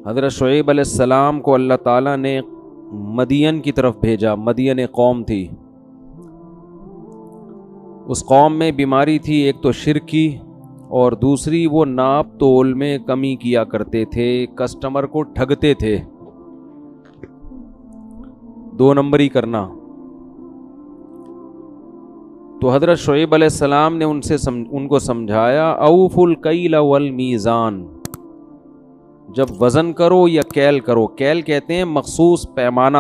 حضرت شعیب علیہ السلام کو اللہ تعالیٰ نے مدین کی طرف بھیجا. مدین ایک قوم تھی. اس قوم میں بیماری تھی، ایک تو شرک کی اور دوسری وہ ناپ تول میں کمی کیا کرتے تھے، کسٹمر کو ٹھگتے تھے، 2 نمبری کرنا. تو حضرت شعیب علیہ السلام نے ان کو سمجھایا اوفوا الکیل والمیزان، جب وزن کرو یا کیل کرو. کیل کہتے ہیں مخصوص پیمانہ،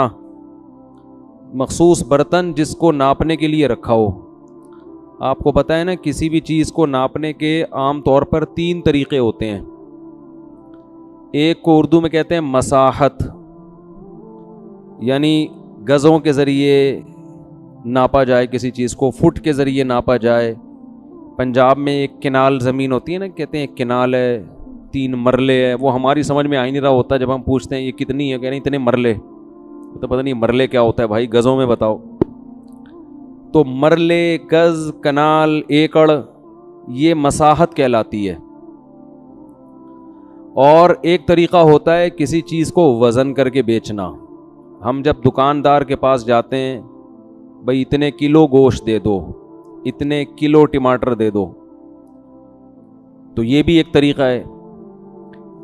مخصوص برتن جس کو ناپنے کے لیے رکھا ہو. آپ کو پتہ ہے نا کسی بھی چیز کو ناپنے کے عام طور پر 3 طریقے ہوتے ہیں. ایک کو اردو میں کہتے ہیں مساحت، یعنی گزوں کے ذریعے ناپا جائے کسی چیز کو، فٹ کے ذریعے ناپا جائے. پنجاب میں ایک کنال زمین ہوتی ہے نا، کہتے ہیں ایک کنال ہے 3 مرلے ہے. وہ ہماری سمجھ میں آ ہی نہیں رہا ہوتا جب ہم پوچھتے ہیں یہ کتنی ہے، کہہ رہے ہیں اتنے مرلے. تو پتہ نہیں مرلے کیا ہوتا ہے بھائی، گزوں میں بتاؤ. تو مرلے، گز، کنال، ایکڑ، یہ مساحت کہلاتی ہے. اور ایک طریقہ ہوتا ہے کسی چیز کو وزن کر کے بیچنا. ہم جب دکاندار کے پاس جاتے ہیں، بھئی اتنے کلو گوشت دے دو، اتنے کلو ٹماٹر دے دو، تو یہ بھی ایک طریقہ ہے.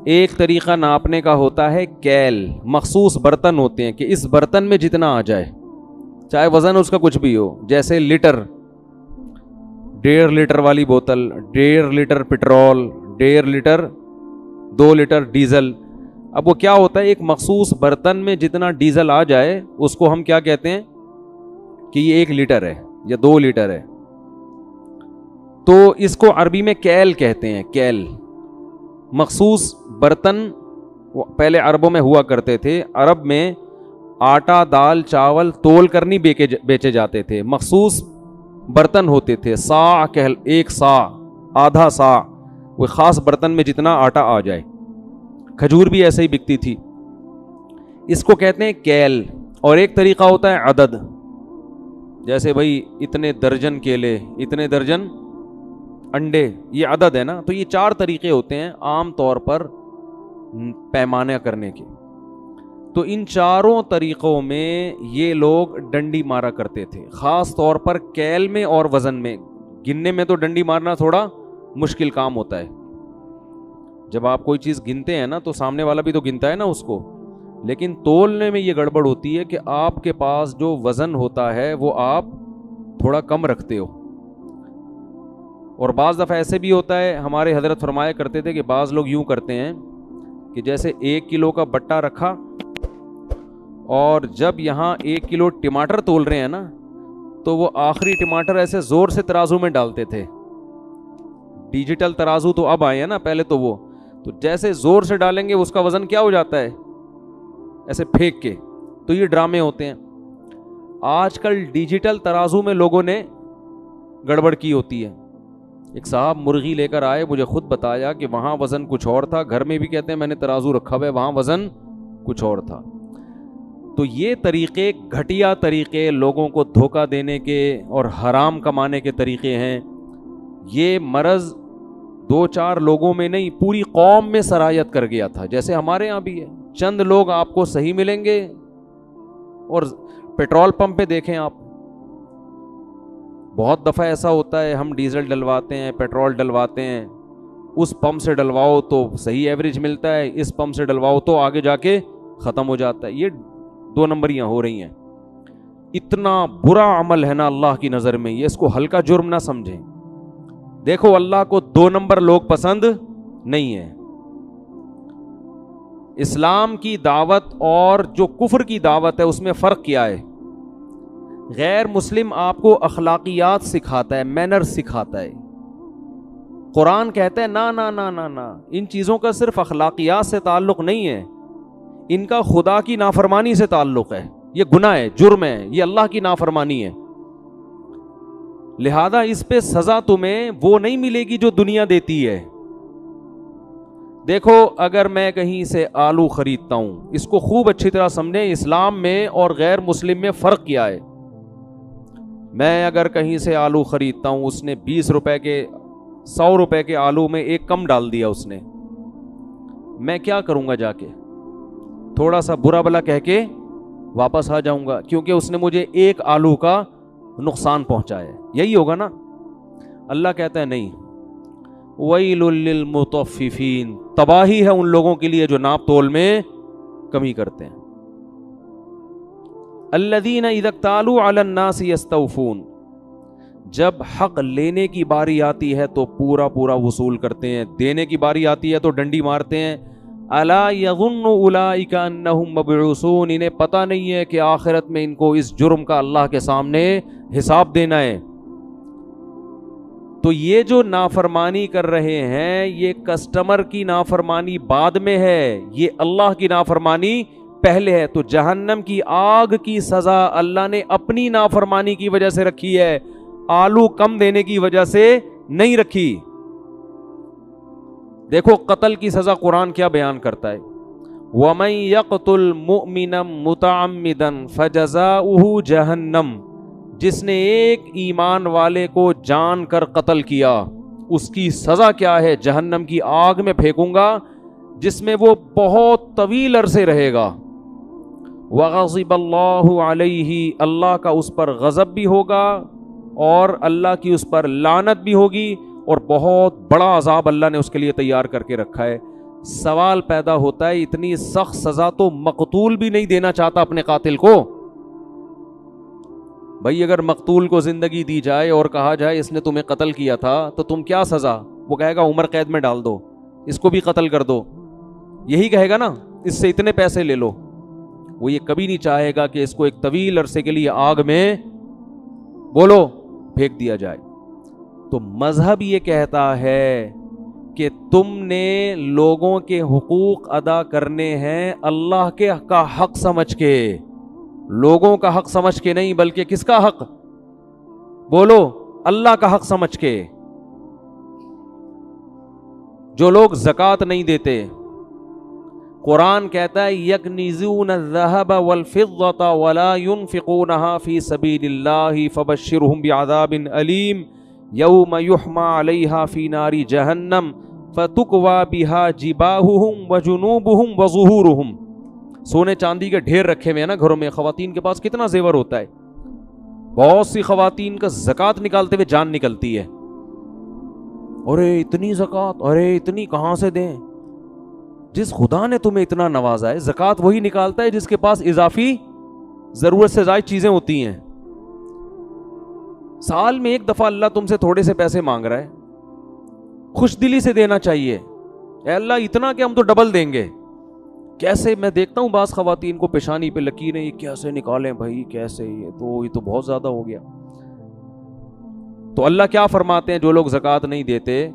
ایک طریقہ ناپنے کا ہوتا ہے کیل. مخصوص برتن ہوتے ہیں کہ اس برتن میں جتنا آ جائے، چاہے وزن اس کا کچھ بھی ہو. جیسے لیٹر، 1.5 لیٹر والی بوتل، 1.5 litre petrol, 1.5 litre, 2 litre diesel. اب وہ کیا ہوتا ہے، ایک مخصوص برتن میں جتنا ڈیزل آ جائے اس کو ہم کیا کہتے ہیں کہ یہ 1 لیٹر ہے یا 2 لیٹر ہے. تو اس کو عربی میں کیل کہتے ہیں. کیل مخصوص برتن پہلے عربوں میں ہوا کرتے تھے. عرب میں آٹا، دال، چاول تول کر نہیں بیچے جاتے تھے، مخصوص برتن ہوتے تھے. صاع، 1 صاع، آدھا صاع، وہ خاص برتن میں جتنا آٹا آ جائے. کھجور بھی ایسے ہی بکتی تھی. اس کو کہتے ہیں کیل. اور ایک طریقہ ہوتا ہے عدد، جیسے بھائی اتنے درجن کیلے، اتنے درجن انڈے، یہ عدد ہے نا. تو یہ 4 طریقے ہوتے ہیں عام طور پر پیمانہ کرنے کے. تو ان 4 طریقوں میں یہ لوگ ڈنڈی مارا کرتے تھے، خاص طور پر کیل میں اور وزن میں. گننے میں تو ڈنڈی مارنا تھوڑا مشکل کام ہوتا ہے. جب آپ کوئی چیز گنتے ہیں نا تو سامنے والا بھی تو گنتا ہے نا اس کو، لیکن تولنے میں یہ گڑبڑ ہوتی ہے کہ آپ کے پاس جو وزن ہوتا ہے وہ آپ تھوڑا کم رکھتے ہو. اور بعض دفعہ ایسے بھی ہوتا ہے، ہمارے حضرت فرمایا کرتے تھے کہ بعض لوگ یوں کرتے ہیں کہ جیسے 1 کلو کا بٹا رکھا اور جب یہاں 1 کلو ٹماٹر تول رہے ہیں نا تو وہ آخری ٹماٹر ایسے زور سے ترازو میں ڈالتے تھے. ڈیجیٹل ترازو تو اب آئے ہیں نا، پہلے تو وہ تو جیسے زور سے ڈالیں گے اس کا وزن کیا ہو جاتا ہے، ایسے پھینک کے. تو یہ ڈرامے ہوتے ہیں. آج کل ڈیجیٹل ترازو میں لوگوں نے گڑبڑ کی ہوتی ہے. ایک صاحب مرغی لے کر آئے، مجھے خود بتایا کہ وہاں وزن کچھ اور تھا. گھر میں بھی کہتے ہیں میں نے ترازو رکھا ہوا ہے، وہاں وزن کچھ اور تھا. تو یہ طریقے، گھٹیا طریقے، لوگوں کو دھوکہ دینے کے اور حرام کمانے کے طریقے ہیں. یہ مرض 2-4 لوگوں میں نہیں، پوری قوم میں سرایت کر گیا تھا. جیسے ہمارے ہاں بھی ہے، چند لوگ آپ کو صحیح ملیں گے. اور پیٹرول پمپ پہ دیکھیں آپ، بہت دفعہ ایسا ہوتا ہے ہم ڈیزل ڈلواتے ہیں، پیٹرول ڈلواتے ہیں، اس پمپ سے ڈلواؤ تو صحیح ایوریج ملتا ہے، اس پمپ سے ڈلواؤ تو آگے جا کے ختم ہو جاتا ہے. یہ 2 نمبریاں ہو رہی ہیں. اتنا برا عمل ہے نا اللہ کی نظر میں، یہ اس کو ہلکا جرم نہ سمجھیں. دیکھو اللہ کو 2 نمبر لوگ پسند نہیں ہیں. اسلام کی دعوت اور جو کفر کی دعوت ہے اس میں فرق کیا ہے؟ غیر مسلم آپ کو اخلاقیات سکھاتا ہے، مینر سکھاتا ہے. قرآن کہتا ہے نا نا نا نا نا، ان چیزوں کا صرف اخلاقیات سے تعلق نہیں ہے، ان کا خدا کی نافرمانی سے تعلق ہے. یہ گناہ ہے، جرم ہے، یہ اللہ کی نافرمانی ہے. لہذا اس پہ سزا تمہیں وہ نہیں ملے گی جو دنیا دیتی ہے. دیکھو اگر میں کہیں سے آلو خریدتا ہوں، اس کو خوب اچھی طرح سمجھیں، اسلام میں اور غیر مسلم میں فرق کیا ہے. میں اگر کہیں سے آلو خریدتا ہوں، اس نے 20 روپے کے 100 روپے کے آلو میں 1 کم ڈال دیا اس نے، میں کیا کروں گا جا کے؟ تھوڑا سا برا بلا کہہ کے واپس آ جاؤں گا کیونکہ اس نے مجھے ایک آلو کا نقصان پہنچایا ہے. یہی ہوگا نا. اللہ کہتا ہے نہیں, وَيْلٌ لِّلْمُطَفِّفِينَ, تباہی ہے ان لوگوں کے لیے جو ناپ تول میں کمی کرتے ہیں. الَّذِينَ إِذَا اكْتَالُوا عَلَى النَّاسِ يَسْتَوْفُونَ, جب حق لینے کی باری آتی ہے تو پورا پورا وصول کرتے ہیں, دینے کی باری آتی ہے تو ڈنڈی مارتے ہیں. الا یظن اولئک انہم مبعوثون, انہیں پتہ نہیں ہے کہ آخرت میں ان کو اس جرم کا اللہ کے سامنے حساب دینا ہے. تو یہ جو نافرمانی کر رہے ہیں یہ کسٹمر کی نافرمانی بعد میں ہے, یہ اللہ کی نافرمانی پہلے ہے. تو جہنم کی آگ کی سزا اللہ نے اپنی نافرمانی کی وجہ سے رکھی ہے, آلو کم دینے کی وجہ سے نہیں رکھی. دیکھو قتل کی سزا قرآن کیا بیان کرتا ہے, وَمَن يَقْتُلْ مُؤْمِنًا مُتَعَمِّدًا فَجَزَاؤُهُ جَهَنَّمُ, جس نے ایک ایمان والے کو جان کر قتل کیا اس کی سزا کیا ہے, جہنم کی آگ میں پھینکوں گا جس میں وہ بہت طویل عرصے رہے گا. وَغَضِبَ اللَّهُ عَلَيْهِ, اللہ کا اس پر غضب بھی ہوگا اور اللہ کی اس پر لعنت بھی ہوگی, اور بہت بڑا عذاب اللہ نے اس کے لیے تیار کر کے رکھا ہے. سوال پیدا ہوتا ہے اتنی سخت سزا تو مقتول بھی نہیں دینا چاہتا اپنے قاتل کو. بھائی اگر مقتول کو زندگی دی جائے اور کہا جائے اس نے تمہیں قتل کیا تھا تو تم کیا سزا, وہ کہے گا عمر قید میں ڈال دو, اس کو بھی قتل کر دو, یہی کہے گا نا, اس سے اتنے پیسے لے لو. وہ یہ کبھی نہیں چاہے گا کہ اس کو ایک طویل عرصے کے لیے آگ میں بولو پھینک دیا جائے. تو مذہب یہ کہتا ہے کہ تم نے لوگوں کے حقوق ادا کرنے ہیں اللہ کے کا حق سمجھ کے, لوگوں کا حق سمجھ کے نہیں, بلکہ کس کا حق, بولو اللہ کا حق سمجھ کے. جو لوگ زکوٰۃ نہیں دیتے, قرآن کہتا ہے یکنزون الذهب والفضة ولا ينفقونها في سبيل الله فبشرهم بعذاب أليم یوم یحمى علیہا فی نار جہنم فتکوی بہا جباہہم وجنوبہم وظہورہم. سونے چاندی کے ڈھیر رکھے ہوئے ہیں نا گھروں میں, خواتین کے پاس کتنا زیور ہوتا ہے, بہت سی خواتین کا زکوٰۃ نکالتے ہوئے جان نکلتی ہے. ارے اتنی زکوٰۃ, ارے اتنی کہاں سے دیں, جس خدا نے تمہیں اتنا نوازا ہے. زکوٰۃ وہی نکالتا ہے جس کے پاس اضافی ضرورت سے زائد چیزیں ہوتی ہیں. سال میں ایک دفعہ اللہ تم سے تھوڑے سے پیسے مانگ رہا ہے, خوش دلی سے دینا چاہیے. اے اللہ اتنا کہ ہم تو ڈبل دیں گے. کیسے, میں دیکھتا ہوں بعض خواتین کو پیشانی پہ لکیریں, یہ کیسے نکالیں بھائی, کیسے, یہ تو بہت زیادہ ہو گیا. تو اللہ کیا فرماتے ہیں, جو لوگ زکوٰۃ نہیں دیتے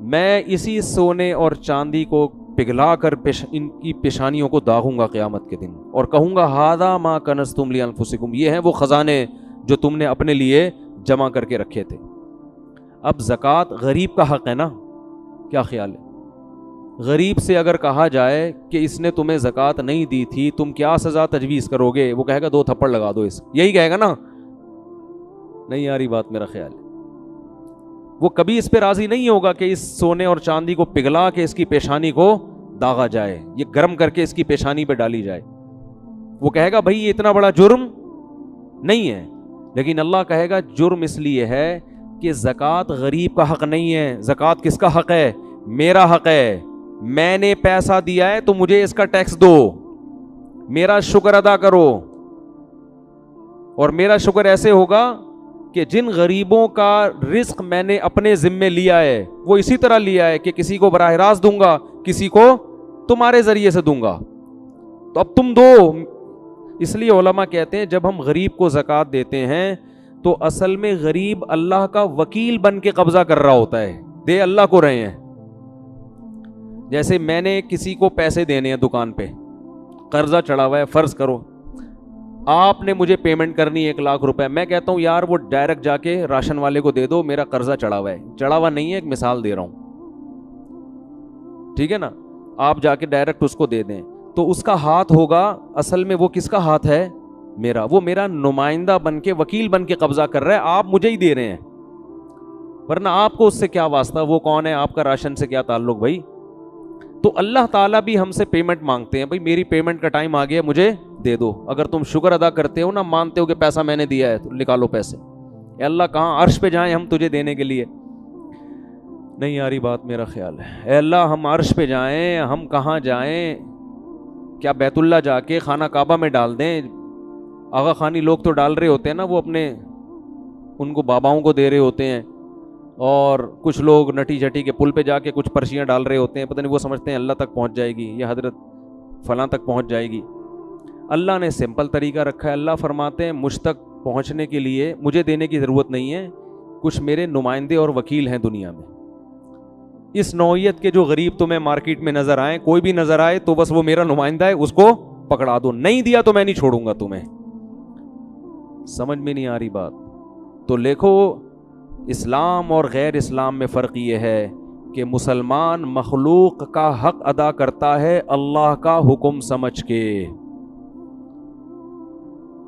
میں اسی سونے اور چاندی کو پگھلا کر ان کی پیشانیوں کو داغوں گا قیامت کے دن, اور کہوں گا ھذا ما کنزتم لانفسکم, یہ ہیں وہ خزانے جو تم نے اپنے لیے جمع کر کے رکھے تھے. اب زکوٰۃ غریب کا حق ہے نا, کیا خیال ہے؟ غریب سے اگر کہا جائے کہ اس نے تمہیں زکوٰۃ نہیں دی تھی, تم کیا سزا تجویز کرو گے, وہ کہے گا 2 تھپڑ لگا دو اس, یہی کہے گا نا. نہیں آ رہی بات, میرا خیال ہے وہ کبھی اس پہ راضی نہیں ہوگا کہ اس سونے اور چاندی کو پگھلا کے اس کی پیشانی کو داغا جائے, یہ گرم کر کے اس کی پیشانی پہ ڈالی جائے. وہ کہے گا بھائی یہ اتنا بڑا جرم نہیں ہے. لیکن اللہ کہے گا جرم اس لیے ہے کہ زکوٰۃ غریب کا حق نہیں ہے. زکوٰۃ کس کا حق ہے؟ میرا حق ہے. میں نے پیسہ دیا ہے تو مجھے اس کا ٹیکس دو, میرا شکر ادا کرو. اور میرا شکر ایسے ہوگا کہ جن غریبوں کا رزق میں نے اپنے ذمے لیا ہے وہ اسی طرح لیا ہے کہ کسی کو براہ راست دوں گا, کسی کو تمہارے ذریعے سے دوں گا. تو اب تم دو. اس لیے علماء کہتے ہیں جب ہم غریب کو زکوٰۃ دیتے ہیں تو اصل میں غریب اللہ کا وکیل بن کے قبضہ کر رہا ہوتا ہے, دے اللہ کو رہے ہیں. جیسے میں نے کسی کو پیسے دینے ہیں دکان پہ, قرضہ چڑھا ہوا ہے, فرض کرو آپ نے مجھے پیمنٹ کرنی 1 لاکھ روپے, میں کہتا ہوں یار وہ ڈائریکٹ جا کے راشن والے کو دے دو, میرا قرضہ چڑھا ہوا ہے. چڑھا ہوا نہیں ہے, ایک مثال دے رہا ہوں, ٹھیک ہے نا. آپ جا کے ڈائریکٹ اس کو دے دیں تو اس کا ہاتھ ہوگا, اصل میں وہ کس کا ہاتھ ہے؟ میرا. وہ میرا نمائندہ بن کے, وکیل بن کے قبضہ کر رہا ہے, آپ مجھے ہی دے رہے ہیں. ورنہ آپ کو اس سے کیا واسطہ, وہ کون ہے, آپ کا راشن سے کیا تعلق بھائی. تو اللہ تعالیٰ بھی ہم سے پیمنٹ مانگتے ہیں, بھائی میری پیمنٹ کا ٹائم آ گیا, مجھے دے دو. اگر تم شکر ادا کرتے ہو نا, مانتے ہو کہ پیسہ میں نے دیا ہے, تو نکالو پیسے. اے اللہ کہاں عرش پہ جائیں ہم تجھے دینے کے لیے؟ نہیں آ رہی بات میرا خیال ہے. اے اللہ ہم عرش پہ جائیں, ہم کہاں جائیں؟ کیا بیت اللہ جا کے خانہ کعبہ میں ڈال دیں؟ آغا خانی لوگ تو ڈال رہے ہوتے ہیں نا, وہ اپنے ان کو باباؤں کو دے رہے ہوتے ہیں, اور کچھ لوگ نٹی جھٹی کے پل پہ جا کے کچھ پرچیاں ڈال رہے ہوتے ہیں, پتہ نہیں وہ سمجھتے ہیں اللہ تک پہنچ جائے گی یا حضرت فلاں تک پہنچ جائے گی. اللہ نے سمپل طریقہ رکھا ہے. اللہ فرماتے ہیں مجھ تک پہنچنے کے لیے مجھے دینے کی ضرورت نہیں ہے, کچھ میرے نمائندے اور وکیل ہیں دنیا میں. اس نوعیت کے جو غریب تمہیں مارکیٹ میں نظر آئے, کوئی بھی نظر آئے تو بس وہ میرا نمائندہ ہے, اس کو پکڑا دو, نہیں دیا تو میں نہیں چھوڑوں گا تمہیں. سمجھ میں نہیں آ رہی بات؟ تو دیکھو اسلام اور غیر اسلام میں فرق یہ ہے کہ مسلمان مخلوق کا حق ادا کرتا ہے اللہ کا حکم سمجھ کے.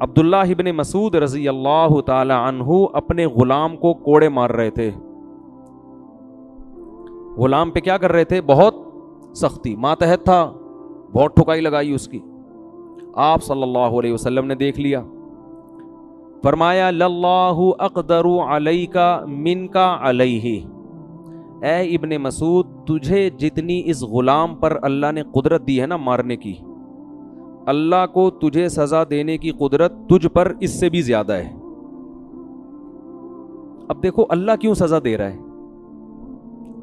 عبداللہ ابن مسعود رضی اللہ تعالی عنہ اپنے غلام کو کوڑے مار رہے تھے. غلام پہ کیا کر رہے تھے؟ بہت سختی, ماتحت تھا, بہت ٹھکائی لگائی اس کی. آپ صلی اللہ علیہ وسلم نے دیکھ لیا, فرمایا للہ اقدر علیک منک علیہ, اے ابن مسعود تجھے جتنی اس غلام پر اللہ نے قدرت دی ہے نا مارنے کی, اللہ کو تجھے سزا دینے کی قدرت تجھ پر اس سے بھی زیادہ ہے. اب دیکھو اللہ کیوں سزا دے رہا ہے؟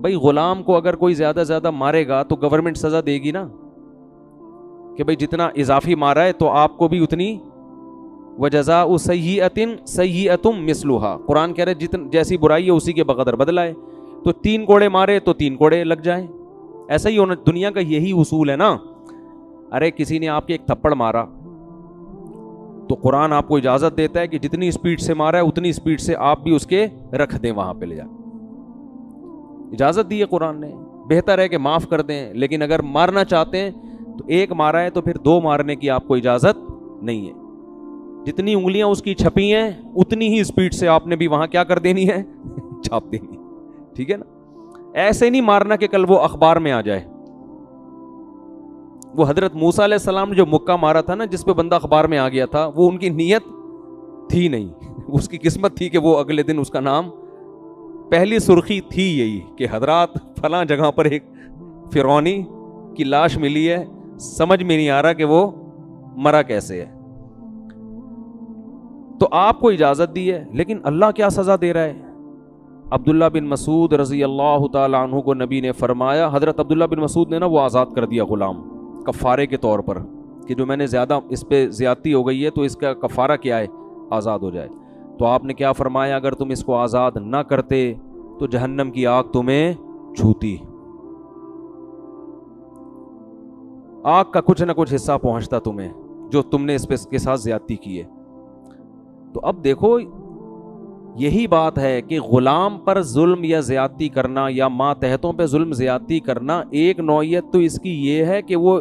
بھائی غلام کو اگر کوئی زیادہ زیادہ مارے گا تو گورنمنٹ سزا دے گی نا, کہ بھائی جتنا اضافی مارا ہے تو آپ کو بھی اتنی. وَجَزَاءُ سَيِّئَةٍ سَيِّئَةٌ مِثْلُهَا, قرآن کہہ رہے جیسی برائی ہے اسی کے بقدر بدلہ ہے. تو 3 کوڑے مارے تو 3 کوڑے لگ جائیں. ایسا ہی ہونا, دنیا کا یہی اصول ہے نا. ارے کسی نے آپ کے ایک تھپڑ مارا تو قرآن آپ کو اجازت دیتا ہے کہ جتنی اسپیڈ سے مارا ہے اتنی اسپیڈ سے آپ بھی اس کے رکھ دیں, وہاں پہ لے جا. اجازت دی ہے قرآن نے. بہتر ہے کہ معاف کر دیں, لیکن اگر مارنا چاہتے ہیں تو ایک مارا ہے تو پھر 2 مارنے کی آپ کو اجازت نہیں ہے. جتنی انگلیاں اس کی چھپی ہیں اتنی ہی اسپیڈ سے آپ نے بھی وہاں کیا کر دینی ہے, چھاپ دینی. ٹھیک ہے نا؟ ایسے نہیں مارنا کہ کل وہ اخبار میں آ جائے. وہ حضرت موسیٰ علیہ السلام نے جو مکہ مارا تھا نا, جس پہ بندہ اخبار میں آ گیا تھا, وہ ان کی نیت تھی نہیں, اس کی قسمت تھی کہ وہ اگلے دن اس کا نام, پہلی سرخی تھی یہی کہ حضرات فلاں جگہ پر ایک فرعونی کی لاش ملی ہے, سمجھ میں نہیں آ رہا کہ وہ مرا کیسے ہے. تو آپ کو اجازت دی ہے, لیکن اللہ کیا سزا دے رہا ہے؟ عبداللہ بن مسعود رضی اللہ تعالی عنہ کو نبی نے فرمایا, حضرت عبداللہ بن مسعود نے نا وہ آزاد کر دیا غلام کفارے کے طور پر, کہ جو میں نے زیادہ اس پہ زیادتی ہو گئی ہے تو اس کا کفارہ کیا ہے, آزاد ہو جائے. تو آپ نے کیا فرمایا, اگر تم اس کو آزاد نہ کرتے تو جہنم کی آگ تمہیں چھوتی, آگ کا کچھ نہ کچھ حصہ پہنچتا تمہیں جو تم نے اس پہ اس کے ساتھ زیادتی کی ہے. تو اب دیکھو یہی بات ہے کہ غلام پر ظلم یا زیادتی کرنا یا ماتحتوں پہ ظلم زیادتی کرنا, ایک نوعیت تو اس کی یہ ہے کہ وہ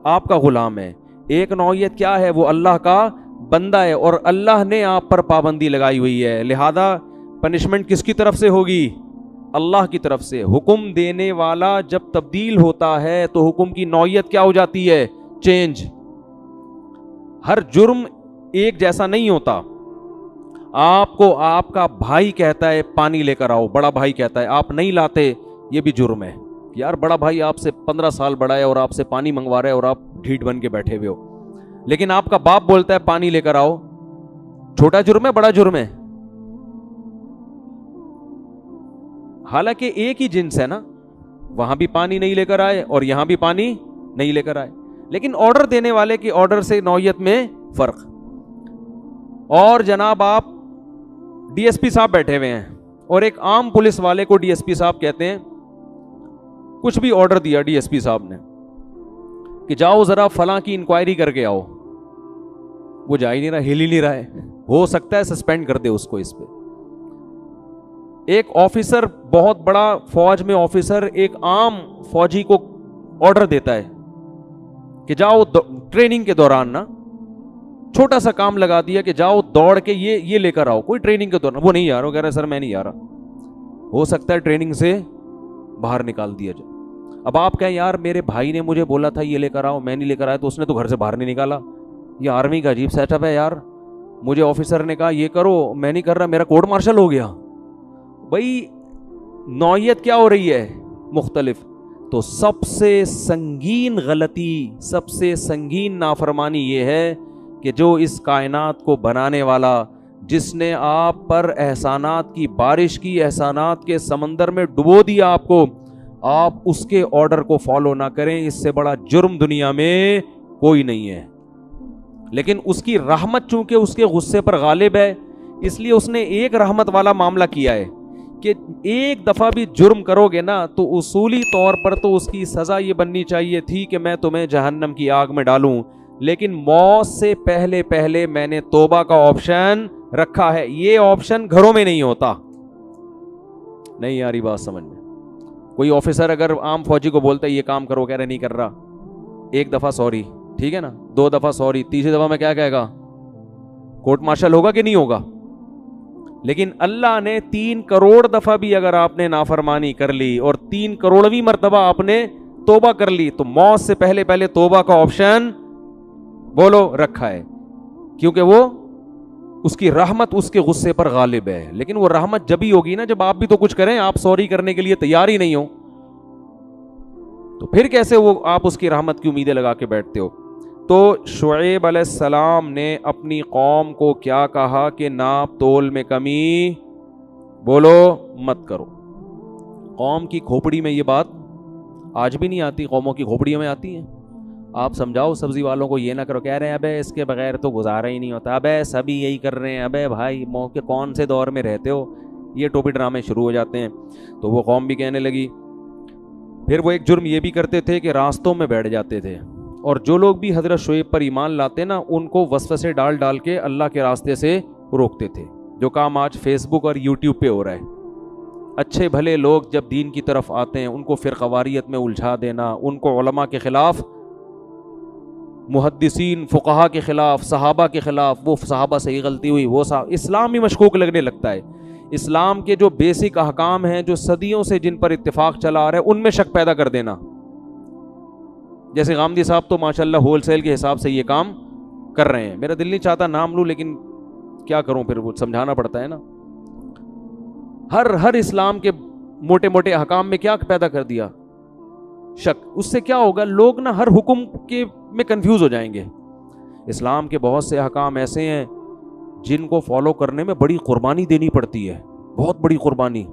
آپ کا غلام ہے, ایک نوعیت کیا ہے, وہ اللہ کا بندہ ہے اور اللہ نے آپ پر پابندی لگائی ہوئی ہے. لہذا پنشمنٹ کس کی طرف سے ہوگی؟ اللہ کی طرف سے. حکم دینے والا جب تبدیل ہوتا ہے تو حکم کی نوعیت کیا ہو جاتی ہے؟ چینج. ہر جرم ایک جیسا نہیں ہوتا. آپ کو آپ کا بھائی کہتا ہے پانی لے کر آؤ, بڑا بھائی کہتا ہے, آپ نہیں لاتے, یہ بھی جرم ہے. یار بڑا بھائی آپ سے 15 سال بڑا ہے اور آپ سے پانی منگوا رہا ہے اور آپ ڈھیٹ بن کے بیٹھے ہوئے ہو, لیکن آپ کا باپ بولتا ہے پانی لے کر آؤ, چھوٹا جرم ہے بڑا جرم ہے؟ حالانکہ ایک ہی جنس ہے نا, وہاں بھی پانی نہیں لے کر آئے اور یہاں بھی پانی نہیں لے کر آئے, لیکن آرڈر دینے والے کی آرڈر سے نوعیت میں فرق. اور جناب آپ ڈی ایس پی صاحب بیٹھے ہوئے ہیں اور ایک عام پولیس والے کو ڈی ایس پی صاحب کہتے ہیں, کچھ بھی آرڈر دیا ڈی ایس پی صاحب نے کہ جاؤ ذرا فلاں کی انکوائری کر کے آؤ, وہ جا ہی نہیں رہا, ہل ہی نہیں رہا ہے, ہو سکتا ہے سسپینڈ کر دے اس کو اس پہ. ایک آفیسر, بہت بڑا فوج میں آفیسر, ایک عام فوجی کو آرڈر دیتا ہے کہ جاؤ ٹریننگ کے دوران نا, چھوٹا سا کام لگا دیا کہ جاؤ دوڑ کے یہ لے کر آؤ, کوئی ٹریننگ کے دوران, وہ نہیں جا رہا, کہہ رہا سر میں نہیں جا رہا, ہو سکتا ہے ٹریننگ سے باہر نکال دیا جائے. اب آپ کہیں یار میرے بھائی نے مجھے بولا تھا یہ لے کر آؤ، میں نہیں لے کر آیا تو اس نے تو گھر سے باہر نہیں نکالا. یہ آرمی کا عجیب سیٹ اپ ہے یار. مجھے آفیسر نے کہا یہ کرو، میں نہیں کر رہا، میرا کورٹ مارشل ہو گیا. بھائی نوعیت کیا ہو رہی ہے؟ مختلف. تو سب سے سنگین غلطی، سب سے سنگین نافرمانی یہ ہے کہ جو اس کائنات کو بنانے والا، جس نے آپ پر احسانات کی بارش کی، احسانات کے سمندر میں ڈبو دیا آپ کو، آپ اس کے آرڈر کو فالو نہ کریں. اس سے بڑا جرم دنیا میں کوئی نہیں ہے. لیکن اس کی رحمت چونکہ اس کے غصے پر غالب ہے، اس لیے اس نے ایک رحمت والا معاملہ کیا ہے کہ ایک دفعہ بھی جرم کرو گے نا تو اصولی طور پر تو اس کی سزا یہ بننی چاہیے تھی کہ میں تمہیں جہنم کی آگ میں ڈالوں، لیکن موت سے پہلے پہلے میں نے توبہ کا آپشن رکھا ہے. یہ آپشن گھروں میں نہیں ہوتا. نہیں یاری بات سمجھ میں. کوئی آفیسر اگر عام فوجی کو بولتا ہے یہ کام کرو، کہہ رہے نہیں کر رہا، ایک دفعہ سوری، ٹھیک ہے نا، 2 دفعہ سوری، تیسری دفعہ میں کیا کہے گا؟ کورٹ مارشل ہوگا کہ نہیں ہوگا؟ لیکن اللہ نے 3 کروڑ دفعہ بھی اگر آپ نے نافرمانی کر لی اور 3 کروڑویں مرتبہ آپ نے توبہ کر لی تو موت سے پہلے پہلے توبہ کا آپشن بولو رکھا ہے، کیونکہ وہ اس کی رحمت اس کے غصے پر غالب ہے. لیکن وہ رحمت جب ہی ہوگی نا جب آپ بھی تو کچھ کریں. آپ سوری کرنے کے لیے تیار ہی نہیں ہو تو پھر کیسے وہ آپ اس کی رحمت کی امیدیں لگا کے بیٹھتے ہو؟ تو شعیب علیہ السلام نے اپنی قوم کو کیا کہا کہ ناپ تول میں کمی بولو مت کرو. قوم کی کھوپڑی میں یہ بات آج بھی نہیں آتی، قوموں کی کھوپڑیوں میں آتی ہیں. آپ سمجھاؤ سبزی والوں کو یہ نہ کرو، کہہ رہے ہیں ابے اس کے بغیر تو گزارا ہی نہیں ہوتا، ابے سبھی یہی کر رہے ہیں، ابے بھائی موقع کون سے دور میں رہتے ہو، یہ ٹوپی ڈرامے شروع ہو جاتے ہیں. تو وہ قوم بھی کہنے لگی. پھر وہ ایک جرم یہ بھی کرتے تھے کہ راستوں میں بیٹھ جاتے تھے، اور جو لوگ بھی حضرت شعیب پر ایمان لاتے نا ان کو وسوسے ڈال ڈال کے اللہ کے راستے سے روکتے تھے، جو کام آج فیس بک اور یوٹیوب پہ ہو رہا ہے. اچھے بھلے لوگ جب دین کی طرف آتے ہیں ان کو فرقواریت میں الجھا دینا، ان کو علماء کے خلاف، محدثین فقہا کے خلاف، صحابہ کے خلاف، وہ صحابہ سے ہی غلطی ہوئی، وہ اسلام ہی مشکوک لگنے لگتا ہے. اسلام کے جو بیسک احکام ہیں جو صدیوں سے جن پر اتفاق چلا آ رہا ہے ان میں شک پیدا کر دینا. جیسے غامدی صاحب تو ماشاءاللہ ہول سیل کے حساب سے یہ کام کر رہے ہیں. میرا دل نہیں چاہتا نام لوں لیکن کیا کروں، پھر وہ سمجھانا پڑتا ہے نا. ہر اسلام کے موٹے موٹے احکام میں کیا پیدا کر دیا؟ شک. اس سے کیا ہوگا؟ لوگ نا ہر حکم کے میں کنفیوز ہو جائیں گے. اسلام کے بہت سے احکام ایسے ہیں جن کو فالو کرنے میں بڑی قربانی دینی پڑتی ہے، بہت بڑی قربانی.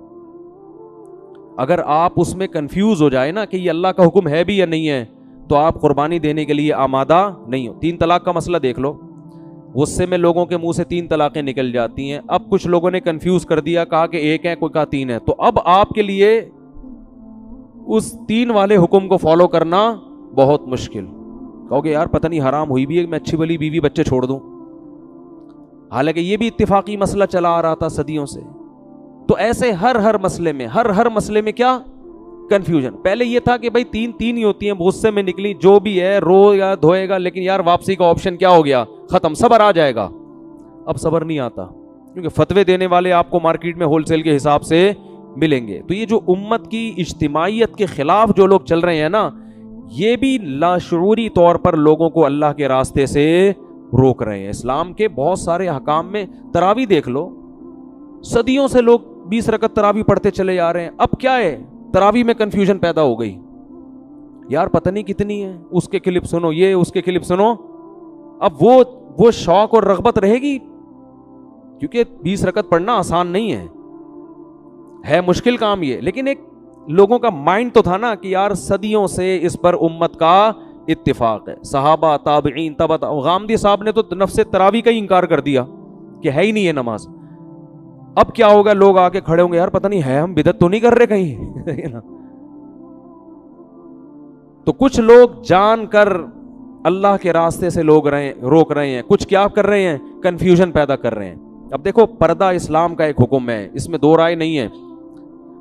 اگر آپ اس میں کنفیوز ہو جائے نا کہ یہ اللہ کا حکم ہے بھی یا نہیں ہے تو آپ قربانی دینے کے لیے آمادہ نہیں ہو. 3 طلاق کا مسئلہ دیکھ لو، غصے میں لوگوں کے منہ سے 3 طلاقیں نکل جاتی ہیں. اب کچھ لوگوں نے کنفیوز کر دیا، کہا کہ 1 ہے، کوئی کہا 3 ہے، تو اب آپ کے لیے اس 3 والے حکم کو فالو کرنا بہت مشکل. کہو گے یار پتہ نہیں حرام ہوئی بھی ہے، میں اچھی بلی بیوی بچے چھوڑ دوں، حالانکہ یہ بھی اتفاقی مسئلہ چلا آ رہا تھا صدیوں سے. تو ایسے ہر مسئلے میں کیا کنفیوژن. پہلے یہ تھا کہ بھائی 3 ہی ہوتی ہیں، غصے میں نکلی جو بھی ہے رو یا دھوئے گا، لیکن یار واپسی کا آپشن کیا ہو گیا؟ ختم، صبر آ جائے گا. اب صبر نہیں آتا کیونکہ فتوے دینے والے آپ کو مارکیٹ میں ہول سیل کے حساب سے ملیں گے. تو یہ جو امت کی اجتماعیت کے خلاف جو لوگ چل رہے ہیں نا، یہ بھی لاشعوری طور پر لوگوں کو اللہ کے راستے سے روک رہے ہیں. اسلام کے بہت سارے احکام میں تراویح دیکھ لو، صدیوں سے لوگ 20 رکعت تراویح پڑھتے چلے جا رہے ہیں. اب کیا ہے؟ تراویح میں کنفیوژن پیدا ہو گئی، یار پتہ نہیں کتنی ہے، اس کے کلپ سنو، یہ اس کے کلپ سنو. اب وہ شوق اور رغبت رہے گی؟ کیونکہ 20 رکعت پڑھنا آسان نہیں ہے مشکل کام یہ. لیکن ایک لوگوں کا مائنڈ تو تھا نا کہ یار صدیوں سے اس پر امت کا اتفاق ہے، صحابہ، تابعین، غامدی صاحب نے تو نفس تراویح کا ہی انکار کر دیا کہ ہے ہی نہیں ہے نماز. اب کیا ہوگا؟ لوگ آ کے کھڑے ہوں گے، یار پتہ نہیں ہے ہم بدعت تو نہیں کر رہے کہیں. تو کچھ لوگ جان کر اللہ کے راستے سے روک رہے ہیں، کچھ کیا کر رہے ہیں؟ کنفیوژن پیدا کر رہے ہیں. اب دیکھو پردہ اسلام کا ایک حکم ہے، اس میں 2 رائے نہیں ہے.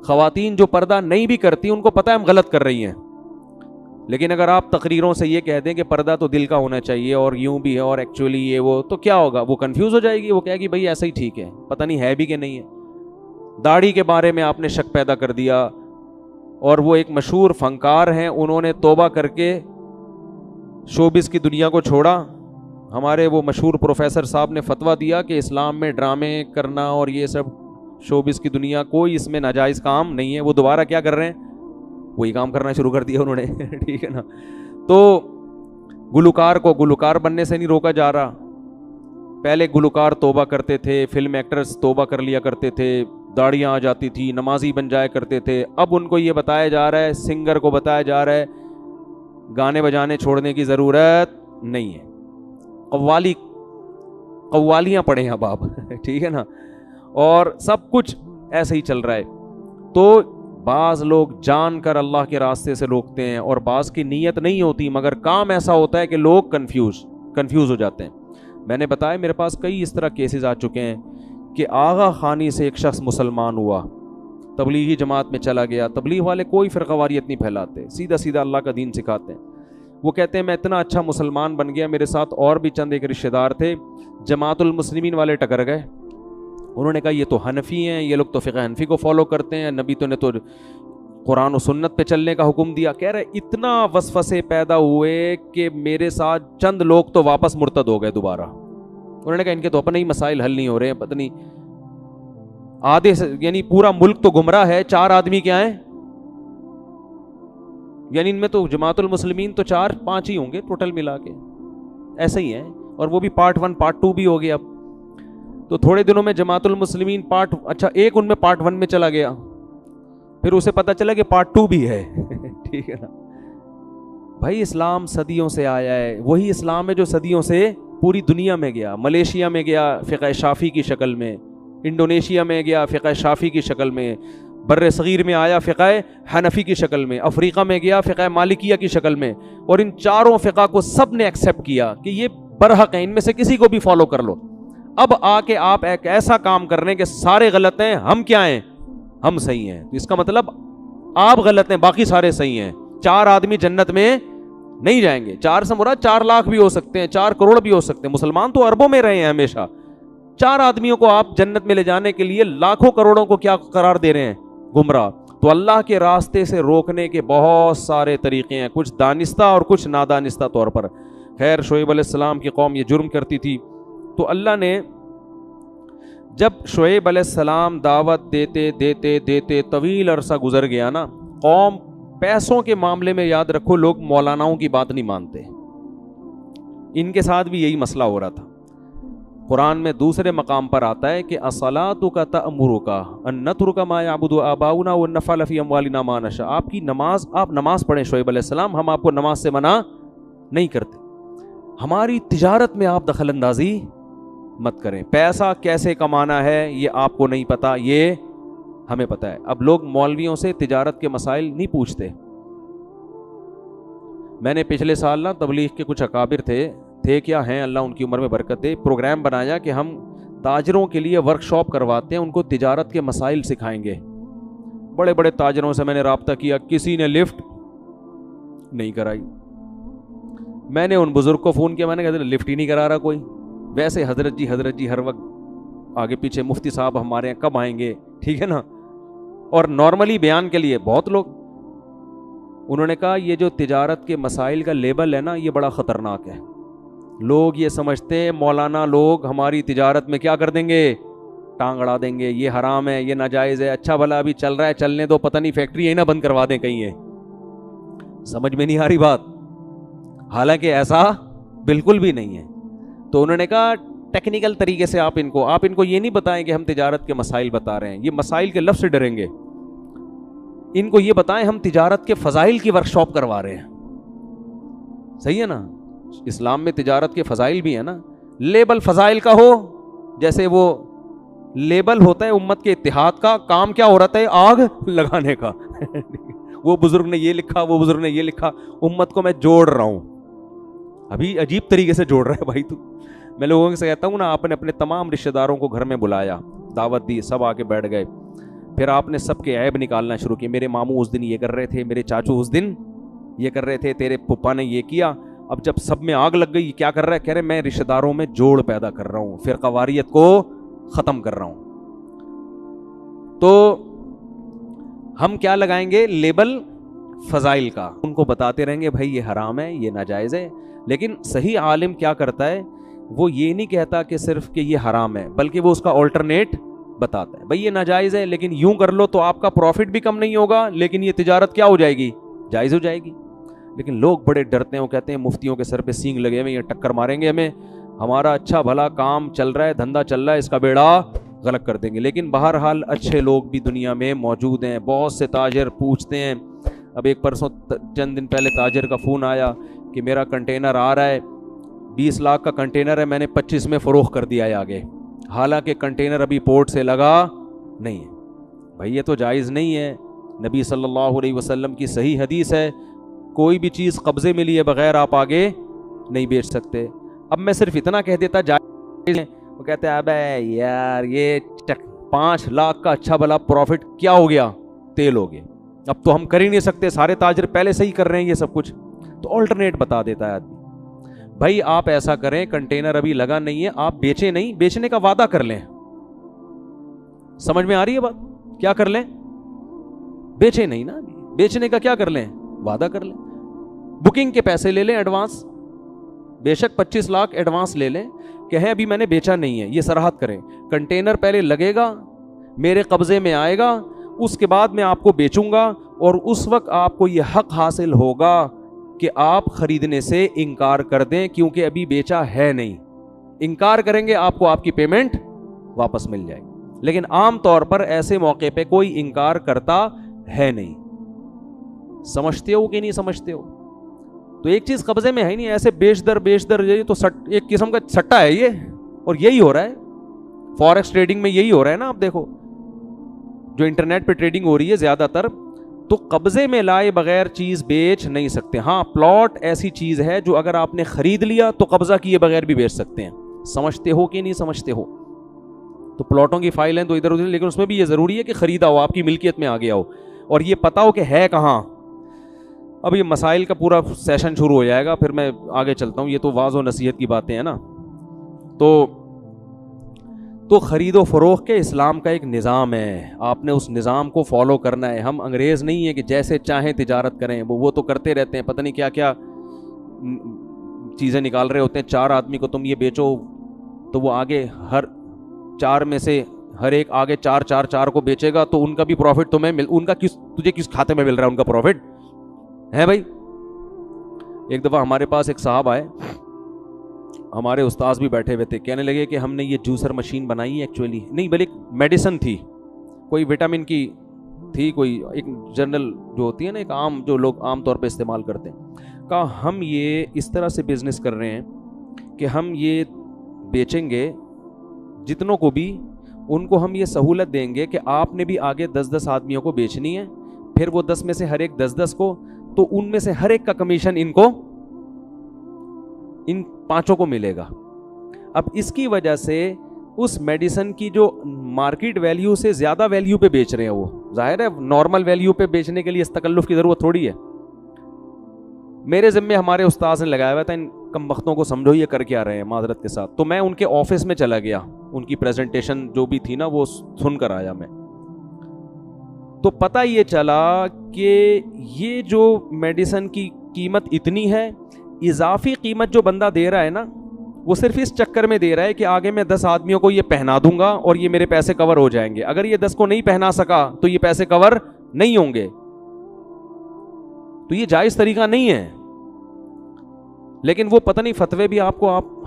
خواتین جو پردہ نہیں بھی کرتی ان کو پتہ ہے ہم غلط کر رہی ہیں، لیکن اگر آپ تقریروں سے یہ کہہ دیں کہ پردہ تو دل کا ہونا چاہیے اور یوں بھی ہے اور ایکچولی یہ وہ، تو کیا ہوگا؟ وہ کنفیوز ہو جائے گی، وہ کہے گی بھائی ایسا ہی ٹھیک ہے، پتہ نہیں ہے بھی کہ نہیں ہے. داڑھی کے بارے میں آپ نے شک پیدا کر دیا، اور وہ ایک مشہور فنکار ہیں, انہوں نے توبہ کر کے شوبز کی دنیا کو چھوڑا. ہمارے وہ مشہور پروفیسر صاحب نے فتویٰ دیا کہ اسلام میں ڈرامے کرنا اور یہ سب شوبز کی دنیا, کوئی اس میں ناجائز کام نہیں ہے. وہ دوبارہ کیا کر رہے ہیں, وہی کام کرنا شروع کر دیا انہوں نے. ٹھیک ہے نا. تو گلوکار کو گلوکار بننے سے نہیں روکا جا رہا. پہلے گلوکار توبہ کرتے تھے, فلم ایکٹرز توبہ کر لیا کرتے تھے, داڑیاں آ جاتی تھی, نمازی بن جایا کرتے تھے. اب ان کو یہ بتایا جا رہا ہے, سنگر کو بتایا جا رہا ہے گانے بجانے چھوڑنے کی ضرورت نہیں ہے, قوالیاں پڑھیں اب آپ. ٹھیک ہے نا. اور سب کچھ ایسے ہی چل رہا ہے. تو بعض لوگ جان کر اللہ کے راستے سے روکتے ہیں اور بعض کی نیت نہیں ہوتی, مگر کام ایسا ہوتا ہے کہ لوگ کنفیوز ہو جاتے ہیں. میں نے بتایا میرے پاس کئی اس طرح کیسز آ چکے ہیں کہ آغا خانی سے ایک شخص مسلمان ہوا, تبلیغی جماعت میں چلا گیا. تبلیغ والے کوئی فرقہ واریت نہیں پھیلاتے, سیدھا سیدھا اللہ کا دین سکھاتے ہیں. وہ کہتے ہیں میں اتنا اچھا مسلمان بن گیا, میرے ساتھ اور بھی چند ایک رشتہ دار تھے, جماعت المسلمین والے ٹکر گئے. انہوں نے کہا یہ تو حنفی ہیں, یہ لوگ تو فقہ حنفی کو فالو کرتے ہیں, نبی تو نے تو قرآن و سنت پہ چلنے کا حکم دیا. کہہ رہے اتنا وسوسے پیدا ہوئے کہ میرے ساتھ چند لوگ تو واپس مرتد ہو گئے دوبارہ. انہوں نے کہا ان کے تو اپنے ہی مسائل حل نہیں ہو رہے ہیں, پتہ نہیں آدھے یعنی پورا ملک تو گمراہ ہے, 4 آدمی کیا ہیں, یعنی ان میں تو جماعت المسلمین تو 4-5 ہی ہوں گے ٹوٹل ملا کے, ایسے ہی ہیں. اور وہ بھی پارٹ 1 پارٹ 2 بھی ہو گیا. اب تو تھوڑے دنوں میں جماعت المسلمین اچھا ایک ان میں پارٹ 1 میں چلا گیا, پھر اسے پتا چلا کہ پارٹ 2 بھی ہے. ٹھیک ہے نا. بھائی اسلام صدیوں سے آیا ہے, وہی اسلام ہے جو صدیوں سے پوری دنیا میں گیا. ملیشیا میں گیا فقہ شافی کی شکل میں, انڈونیشیا میں گیا فقہ شافی کی شکل میں, بر صغیر میں آیا فقہ حنفی کی شکل میں, افریقہ میں گیا فقہ مالکیہ کی شکل میں. اور ان چاروں فقہ کو سب نے ایکسیپٹ کیا کہ یہ برحق ہیں, ان میں سے کسی کو بھی فالو کر لو. اب آ کے آپ ایک ایسا کام کر رہے ہیں کہ سارے غلط ہیں, ہم کیا ہیں, ہم صحیح ہیں. اس کا مطلب آپ غلط ہیں, باقی سارے صحیح ہیں. 4 آدمی جنت میں نہیں جائیں گے. 4 سے مراد 4 لاکھ بھی ہو سکتے ہیں, 4 کروڑ بھی ہو سکتے ہیں. مسلمان تو اربوں میں رہے ہیں ہمیشہ. 4 آدمیوں کو آپ جنت میں لے جانے کے لیے لاکھوں کروڑوں کو کیا قرار دے رہے ہیں, گمراہ. تو اللہ کے راستے سے روکنے کے بہت سارے طریقے ہیں, کچھ دانستہ اور کچھ نادانستہ طور پر. خیر شعیب علیہ السلام کی قوم یہ جرم کرتی تھی, تو اللہ نے جب شعیب علیہ السلام دعوت دیتے دیتے دیتے طویل عرصہ گزر گیا نا, قوم پیسوں کے معاملے میں یاد رکھو لوگ مولاناؤں کی بات نہیں مانتے. ان کے ساتھ بھی یہی مسئلہ ہو رہا تھا. قرآن میں دوسرے مقام پر آتا ہے کہ اصلاتک تأمرک ان نترک ما یعبد آباؤنا ونفعل فی اموالنا ما نشاء. آپ کی نماز, آپ نماز پڑھیں شعیب علیہ السلام, ہم آپ کو نماز سے منع نہیں کرتے. ہماری تجارت میں آپ دخل اندازی مت کریں. پیسہ کیسے کمانا ہے یہ آپ کو نہیں پتا, یہ ہمیں پتا ہے. اب لوگ مولویوں سے تجارت کے مسائل نہیں پوچھتے. میں نے پچھلے سال نا تبلیغ کے کچھ اکابر تھے کیا ہیں, اللہ ان کی عمر میں برکت دے, پروگرام بنایا کہ ہم تاجروں کے لیے ورک شاپ کرواتے ہیں, ان کو تجارت کے مسائل سکھائیں گے. بڑے بڑے تاجروں سے میں نے رابطہ کیا, کسی نے لفٹ نہیں کرائی. میں نے ان بزرگ کو فون کیا, میں نے کہا لفٹ ہی نہیں کرا رہا کوئی. ویسے حضرت جی ہر وقت آگے پیچھے, مفتی صاحب ہمارے یہاں کب آئیں گے, ٹھیک ہے نا. اور نارملی بیان کے لیے بہت لوگ, انہوں نے کہا یہ جو تجارت کے مسائل کا لیبل ہے نا یہ بڑا خطرناک ہے. لوگ یہ سمجھتے ہیں مولانا لوگ ہماری تجارت میں کیا کر دیں گے, ٹانگ اڑا دیں گے, یہ حرام ہے, یہ ناجائز ہے. اچھا بھلا ابھی چل رہا ہے, چلنے دو, پتہ نہیں فیکٹری ہی نہ بند کروا دیں کہیں. سمجھ میں نہیں آ رہی بات, حالانکہ ایسا بالکل بھی نہیں ہے. تو انہوں نے کہا ٹیکنیکل طریقے سے آپ ان کو یہ نہیں بتائیں کہ ہم تجارت کے مسائل بتا رہے ہیں, یہ مسائل کے لفظ سے ڈریں گے. ان کو یہ بتائیں ہم تجارت کے فضائل کی ورکشاپ کروا رہے ہیں. صحیح ہے نا, اسلام میں تجارت کے فضائل بھی ہیں نا. لیبل فضائل کا ہو, جیسے وہ لیبل ہوتا ہے امت کے اتحاد کا, کام کیا ہو رہا ہے, آگ لگانے کا. وہ بزرگ نے یہ لکھا, وہ بزرگ نے یہ لکھا, امت کو میں جوڑ رہا ہوں. ابھی عجیب طریقے سے جوڑ رہا ہے بھائی. تو میں لوگوں سے کہتا ہوں نا, آپ نے اپنے تمام رشتہ داروں کو گھر میں بلایا, دعوت دی, سب آ کے بیٹھ گئے, پھر آپ نے سب کے عیب نکالنا شروع کی. میرے ماموں اس دن یہ کر رہے تھے, میرے چاچو اس دن یہ کر رہے تھے, تیرے پپا نے یہ کیا. اب جب سب میں آگ لگ گئی, کیا کر رہا ہے, کہہ رہے میں رشتہ داروں میں جوڑ پیدا کر رہا ہوں, فرقہ واریت کو ختم کر رہا ہوں. تو ہم کیا لگائیں گے؟ لیبل فضائل کا. ان کو بتاتے رہیں گے بھائی یہ حرام ہے، یہ ناجائز ہے. لیکن صحیح عالم کیا کرتا ہے؟ وہ یہ نہیں کہتا کہ صرف کہ یہ حرام ہے، بلکہ وہ اس کا آلٹرنیٹ بتاتا ہے. بھائی یہ ناجائز ہے لیکن یوں کر لو تو آپ کا پروفٹ بھی کم نہیں ہوگا، لیکن یہ تجارت کیا ہو جائے گی؟ جائز ہو جائے گی. لیکن لوگ بڑے ڈرتے ہیں، وہ کہتے ہیں مفتیوں کے سر پہ سینگ لگے ہوئے، یہ ٹکر ماریں گے ہمیں، ہمارا اچھا بھلا کام چل رہا ہے، دھندا چل رہا ہے، اس کا بیڑا غلط کر دیں گے. لیکن بہرحال اچھے لوگ بھی دنیا میں موجود ہیں. بہت سے تاجر پوچھتے ہیں. اب ایک پرسوں چند دن پہلے تاجر کا فون آیا کہ میرا کنٹینر آ رہا ہے، 20 لاکھ کا کنٹینر ہے، میں نے 25 میں فروخت کر دیا ہے آگے، حالانکہ کنٹینر ابھی پورٹ سے لگا نہیں ہے. بھائی یہ تو جائز نہیں ہے. نبی صلی اللہ علیہ وسلم کی صحیح حدیث ہے، کوئی بھی چیز قبضے میں لیے بغیر آپ آگے نہیں بیچ سکتے. اب میں صرف اتنا کہہ دیتا جائز ہے، وہ کہتے ہیں ابے یار یہ 5 لاکھ کا اچھا بھلا پروفٹ کیا ہو گیا؟ تیل ہو گیا. اب تو ہم کر ہی نہیں سکتے، سارے تاجر پہلے سے ہی کر رہے ہیں یہ سب کچھ. تو آلٹرنیٹ بتا دیتا ہے آدمی. بھائی آپ ایسا کریں، کنٹینر ابھی لگا نہیں ہے، آپ بیچیں نہیں، بیچنے کا وعدہ کر لیں. سمجھ میں آ رہی ہے بات؟ کیا کر لیں؟ بیچیں نہیں نا، بیچنے کا کیا کر لیں؟ وعدہ کر لیں. بکنگ کے پیسے لے لیں ایڈوانس، بے شک 25 لاکھ ایڈوانس لے لیں، کہیں ابھی میں نے بیچا نہیں ہے، یہ صراحت کریں. کنٹینر پہلے لگے گا، میرے قبضے میں آئے گا، اس کے بعد میں آپ کو بیچوں گا، اور اس وقت آپ کو یہ حق حاصل ہوگا کہ آپ خریدنے سے انکار کر دیں، کیونکہ ابھی بیچا ہے نہیں. انکار کریں گے آپ کو آپ کی پیمنٹ واپس مل جائے گی. لیکن عام طور پر ایسے موقع پہ کوئی انکار کرتا ہے نہیں. سمجھتے ہو کہ نہیں سمجھتے ہو؟ تو ایک چیز قبضے میں ہے نہیں، ایسے بیچ در یہ تو ایک قسم کا سٹا ہے یہ. اور یہی ہو رہا ہے فوریکس ٹریڈنگ میں، یہی ہو رہا ہے نا. آپ دیکھو جو انٹرنیٹ پہ ٹریڈنگ ہو رہی ہے زیادہ تر، تو قبضے میں لائے بغیر چیز بیچ نہیں سکتے. ہاں پلاٹ ایسی چیز ہے جو اگر آپ نے خرید لیا تو قبضہ کیے بغیر بھی بیچ سکتے ہیں. سمجھتے ہو کہ نہیں سمجھتے ہو؟ تو پلاٹوں کی فائل ہیں تو ادھر ادھر، لیکن اس میں بھی یہ ضروری ہے کہ خریدا ہو، آپ کی ملکیت میں آ گیا ہو، اور یہ پتا ہو کہ ہے کہاں. اب یہ مسائل کا پورا سیشن شروع ہو جائے گا، پھر میں آگے چلتا ہوں. یہ تو واعظ و نصیحت کی باتیں ہیں نا. تو خرید و فروخت کے اسلام کا ایک نظام ہے، آپ نے اس نظام کو فالو کرنا ہے. ہم انگریز نہیں ہیں کہ جیسے چاہیں تجارت کریں. وہ تو کرتے رہتے ہیں، پتہ نہیں کیا کیا چیزیں نکال رہے ہوتے ہیں. 4 آدمی کو تم یہ بیچو تو وہ آگے ہر 4 میں سے ہر ایک آگے 4 کو بیچے گا، تو ان کا بھی پروفٹ تمہیں ان کا تجھے کس کھاتے میں مل رہا ہے ان کا پروفٹ ہے بھائی. ایک دفعہ ہمارے پاس ایک صاحب آئے، ہمارے استاذ بھی بیٹھے ہوئے تھے، کہنے لگے کہ ہم نے یہ جوسر مشین بنائی ہے، ایکچولی نہیں بلکہ میڈیسن تھی، کوئی وٹامن کی تھی، کوئی ایک جنرل جو ہوتی ہے نا، ایک عام جو لوگ عام طور پہ استعمال کرتے ہیں. کہا ہم یہ اس طرح سے بزنس کر رہے ہیں کہ ہم یہ بیچیں گے جتنوں کو بھی، ان کو ہم یہ سہولت دیں گے کہ آپ نے بھی آگے 10 آدمیوں کو بیچنی ہے، پھر وہ 10 میں سے ہر ایک 10 کو، تو ان میں سے ہر ایک کا کمیشن ان 5 کو ملے گا. اب اس کی وجہ سے اس میڈیسن کی جو مارکیٹ ویلیو سے زیادہ ویلیو پہ بیچ رہے ہیں، وہ ظاہر ہے نارمل ویلیو پہ بیچنے کے لیے اس تکلف کی ضرورت تھوڑی ہے. میرے ذمے ہمارے استاذ نے لگایا ہوا تھا، ان کم بختوں کو سمجھو یہ کر کے آ رہے ہیں معذرت کے ساتھ. تو میں ان کے آفس میں چلا گیا، ان کی پریزنٹیشن جو بھی تھی نا وہ سن کر آیا میں. تو پتہ یہ چلا کہ یہ جو میڈیسن کی قیمت اتنی ہے، اضافی قیمت جو بندہ دے رہا ہے نا، وہ صرف اس چکر میں دے رہا ہے کہ آگے میں 10 آدمیوں کو یہ پہنا دوں گا اور یہ میرے پیسے کور ہو جائیں گے. اگر یہ 10 کو نہیں پہنا سکا تو یہ پیسے کور نہیں ہوں گے. تو یہ جائز طریقہ نہیں ہے. لیکن وہ پتہ نہیں فتوے بھی آپ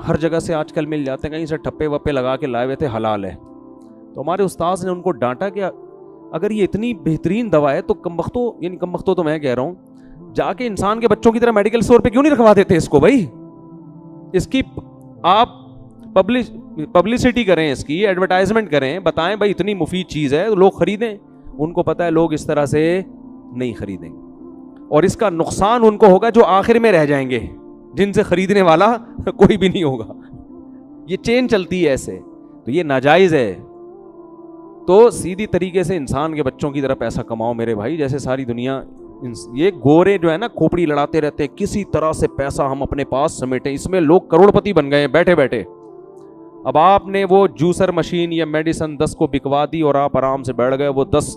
ہر جگہ سے آج کل مل جاتے ہیں، کہیں سے ٹھپے وپے لگا کے لائے ہوئے تھے حلال ہے. تو ہمارے استاذ نے ان کو ڈانٹا کہ اگر یہ اتنی بہترین دوا ہے تو کم بختوں تو میں کہہ رہا ہوں، جا کے انسان کے بچوں کی طرح میڈیکل اسٹور پہ کیوں نہیں رکھوا دیتے اس کو بھائی؟ اس کی آپ پبلسٹی کریں، اس کی ایڈورٹائزمنٹ کریں، بتائیں بھائی اتنی مفید چیز ہے، لوگ خریدیں. ان کو پتہ ہے لوگ اس طرح سے نہیں خریدیں گے، اور اس کا نقصان ان کو ہوگا جو آخر میں رہ جائیں گے، جن سے خریدنے والا کوئی بھی نہیں ہوگا. یہ چین چلتی ہے ایسے. تو یہ ناجائز ہے. تو سیدھی طریقے سے انسان کے بچوں کی طرح پیسہ کماؤ میرے بھائی. جیسے ساری دنیا یہ گورے جو ہے نا کھوپڑی لڑاتے رہتے ہیں، کسی طرح سے پیسہ ہم اپنے پاس سمیٹیں، اس میں لوگ کروڑ پتی بن گئے ہیں بیٹھے بیٹھے. اب آپ نے وہ جوسر مشین یا میڈیسن 10 کو بکوا دی اور آپ آرام سے بیٹھ گئے، وہ 10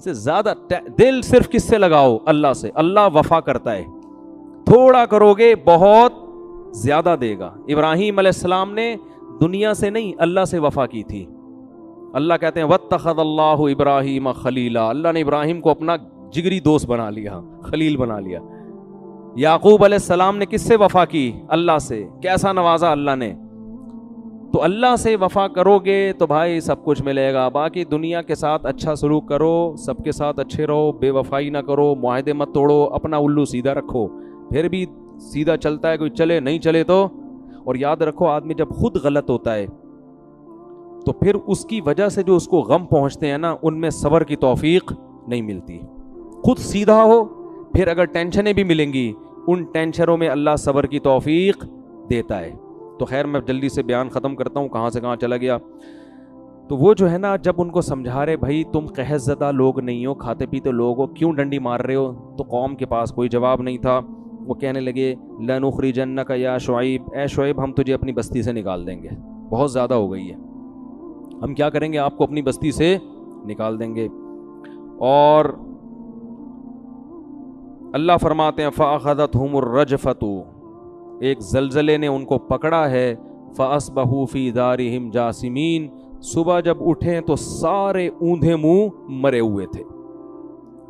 سے زیادہ دل صرف کس سے لگاؤ؟ اللہ سے. اللہ وفا کرتا ہے. تھوڑا کرو گے بہت زیادہ دے گا. ابراہیم علیہ السلام نے دنیا سے نہیں اللہ سے وفا کی تھی. اللہ کہتے ہیں واتخذ اللہ ابراہیم خلیلا, اللہ نے ابراہیم کو اپنا جگری دوست بنا لیا, خلیل بنا لیا. یعقوب علیہ السلام نے کس سے وفا کی؟ اللہ سے. کیسا نوازا اللہ نے. تو اللہ سے وفا کرو گے تو بھائی سب کچھ ملے گا. باقی دنیا کے ساتھ اچھا سلوک کرو, سب کے ساتھ اچھے رہو, بے وفائی نہ کرو, معاہدے مت توڑو, اپنا الو سیدھا رکھو. پھر بھی سیدھا چلتا ہے, کوئی چلے نہیں چلے تو. اور یاد رکھو آدمی جب خود غلط ہوتا ہے تو پھر اس کی وجہ سے جو اس کو غم پہنچتے ہیں نا, ان میں صبر کی توفیق نہیں ملتی. خود سیدھا ہو پھر اگر ٹینشنیں بھی ملیں گی, ان ٹینشنوں میں اللہ صبر کی توفیق دیتا ہے. تو خیر میں جلدی سے بیان ختم کرتا ہوں, کہاں سے کہاں چلا گیا. تو وہ جو ہے نا, جب ان کو سمجھا رہے بھائی تم قحط زدہ لوگ نہیں ہو, کھاتے پیتے لوگ ہو, کیوں ڈنڈی مار رہے ہو, تو قوم کے پاس کوئی جواب نہیں تھا. وہ کہنے لگے لنخرجنک یا شعیب, اے شعیب ہم تجھے اپنی بستی سے نکال دیں گے, بہت زیادہ ہو گئی ہے, ہم کیا کریں گے, آپ کو اپنی بستی سے نکال دیں گے. اور اللہ فرماتے ہیں فَأَخَذَتْهُمُ الرَّجْفَةُ, ایک زلزلے نے ان کو پکڑا ہے. فَأَصْبَحُوا فِي دَارِهِمْ جَاثِمِينَ, صبح جب اٹھیں تو سارے اوندھے منہ مرے ہوئے تھے.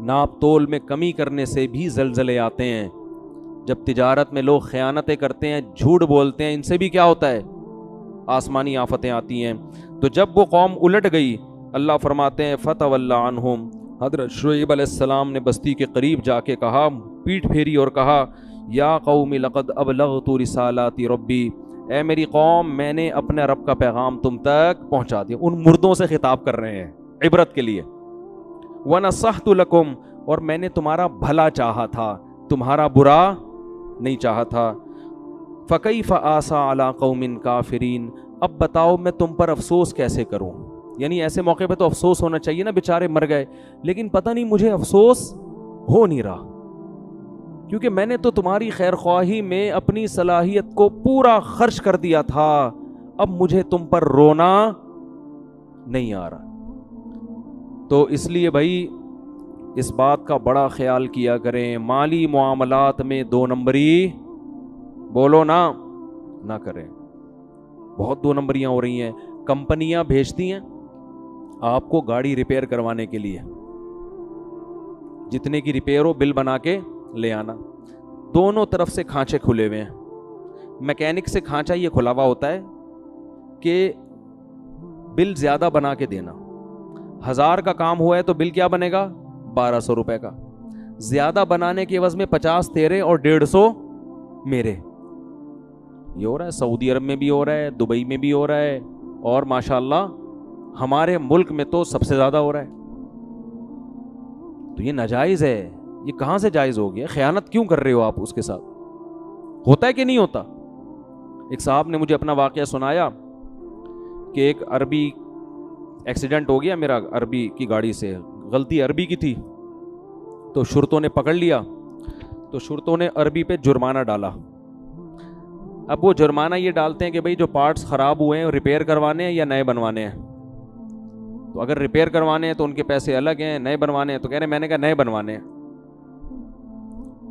ناپ تول میں کمی کرنے سے بھی زلزلے آتے ہیں. جب تجارت میں لوگ خیانتیں کرتے ہیں, جھوٹ بولتے ہیں, ان سے بھی کیا ہوتا ہے, آسمانی آفتیں آتی ہیں. تو جب وہ قوم الٹ گئی, اللہ فرماتے ہیں فَتَوَلَّ عَنْهُمْ, حضرت شعیب علیہ السلام نے بستی کے قریب جا کے کہا, پیٹ پھیری اور کہا یا قوم لقد ابلغت رسالات ربی, اے میری قوم میں نے اپنے رب کا پیغام تم تک پہنچا دیا. ان مردوں سے خطاب کر رہے ہیں عبرت کے لیے. وَنَصَحْتُ لَكُمْ, اور میں نے تمہارا بھلا چاہا تھا, تمہارا برا نہیں چاہا تھا. فَكَيْفَ آسَىٰ عَلَىٰ قَوْمٍ كَافِرِينَ, اب بتاؤ میں تم پر افسوس کیسے کروں. یعنی ایسے موقع پہ تو افسوس ہونا چاہیے نا, بیچارے مر گئے, لیکن پتہ نہیں مجھے افسوس ہو نہیں رہا, کیونکہ میں نے تو تمہاری خیر خواہی میں اپنی صلاحیت کو پورا خرچ کر دیا تھا, اب مجھے تم پر رونا نہیں آ رہا. تو اس لیے بھائی اس بات کا بڑا خیال کیا کریں, مالی معاملات میں 2 نمبری بولو نہ کریں. بہت 2 نمبریاں ہو رہی ہیں. کمپنیاں بھیجتی ہیں آپ کو گاڑی ریپیئر کروانے کے لیے, جتنے کی ریپیئر ہو بل بنا کے لے آنا. دونوں طرف سے کھانچے کھلے ہوئے ہیں. میکینک سے کھانچا یہ کھلا ہوا ہوتا ہے کہ بل زیادہ بنا کے دینا. 1000 کا کام ہوا ہے تو بل کیا بنے گا, 1200 روپے کا. زیادہ بنانے کے عوض میں 50 تیرے اور 150 میرے. یہ ہو رہا ہے سعودی عرب میں بھی ہو رہا ہے, دبئی میں بھی ہو رہا ہے, اور ماشاءاللہ ہمارے ملک میں تو سب سے زیادہ ہو رہا ہے. تو یہ ناجائز ہے. یہ کہاں سے جائز ہو گیا؟ خیانت کیوں کر رہے ہو آپ اس کے ساتھ؟ ہوتا ہے کہ نہیں ہوتا؟ ایک صاحب نے مجھے اپنا واقعہ سنایا کہ ایک عربی ایکسیڈنٹ ہو گیا میرا عربی کی گاڑی سے, غلطی عربی کی تھی, تو شرطوں نے پکڑ لیا, تو شرطوں نے عربی پہ جرمانہ ڈالا. اب وہ جرمانہ یہ ڈالتے ہیں کہ بھئی جو پارٹس خراب ہوئے ہیں ریپیئر کروانے ہیں یا نئے بنوانے ہیں. تو اگر ریپیئر کروانے ہیں تو ان کے پیسے الگ ہیں, نئے بنوانے ہیں تو کہہ رہے میں نے کہا نئے بنوانے ہیں.